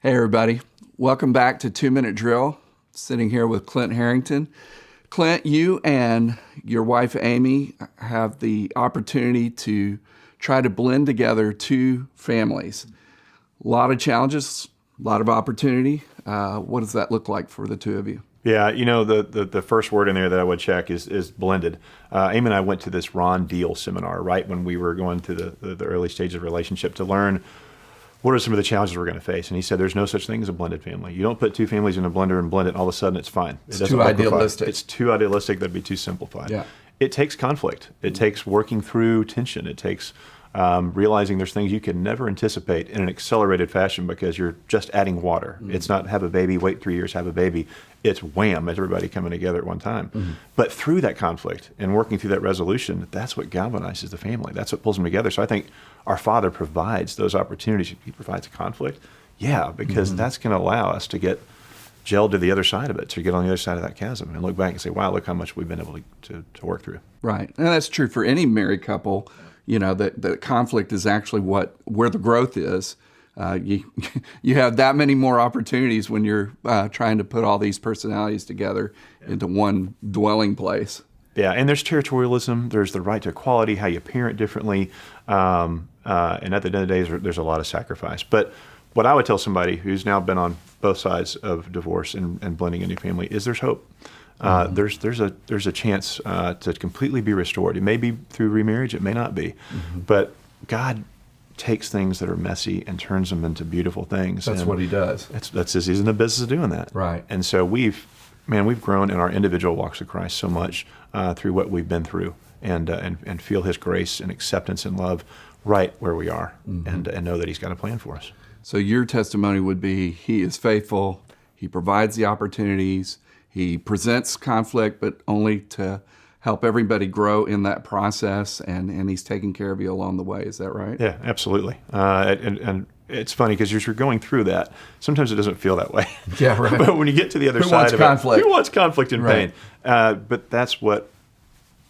Hey everybody, welcome back to 2 Minute Drill. Sitting here with Clint Harrington. Clint, you and your wife Amy have the opportunity to try to blend together two families. A lot of challenges, a lot of opportunity. What does that look like for the two of you? Yeah, the first word in there that I would check is blended. Amy and I went to this Ron Deal seminar right when we were going through the early stages of relationship to learn what are some of the challenges we're going to face. And he said there's no such thing as a blended family. You don't put two families in a blender and blend it and all of a sudden it's fine. It's too idealistic. It's too idealistic. That'd be too simplified. Yeah. It takes conflict. It takes working through tension. It takes realizing there's things you can never anticipate in an accelerated fashion because you're just adding water. Mm-hmm. It's not have a baby, wait 3 years, have a baby. It's wham, everybody coming together at one time. Mm-hmm. But through that conflict and working through that resolution, that's what galvanizes the family. That's what pulls them together. So I think our Father provides those opportunities. He provides conflict. Yeah, because that's going to allow us to get gelled to the other side of it, to get on the other side of that chasm and look back and say, wow, look how much we've been able to work through. Right. And that's true for any married couple. You know, that the conflict is actually where the growth is. You have that many more opportunities when you're trying to put all these personalities together into one dwelling place. Yeah, and there's territorialism. There's the right to equality, how you parent differently. And at the end of the day, there's a lot of sacrifice. But what I would tell somebody who's now been on both sides of divorce and blending a new family is there's hope. There's a chance to completely be restored. It may be through remarriage, it may not be, but God takes things that are messy and turns them into beautiful things. That's what He does. He's in the business of doing that. Right. And so we've grown in our individual walks of Christ so much through what we've been through, and feel His grace and acceptance and love right where we are, and know that He's got a plan for us. So your testimony would be He is faithful. He provides the opportunities. He presents conflict, but only to help everybody grow in that process, and He's taking care of you along the way. Is that right? Yeah, absolutely. And it's funny because as you're going through that, sometimes it doesn't feel that way. Yeah, right. But when you get to the other side of conflict? it, who wants conflict and Right. pain? But that's what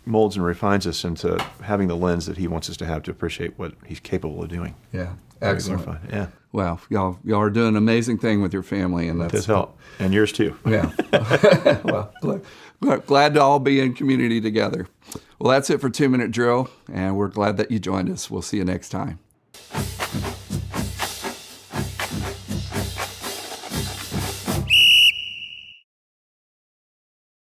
molds and refines us into having the lens that He wants us to have to appreciate what He's capable of doing. Yeah, excellent. Yeah. Well, y'all are doing an amazing thing with your family, and With that's His help. And yours too. Yeah. Well, glad to all be in community together. Well, that's it for 2 Minute Drill, and we're glad that you joined us. We'll see you next time.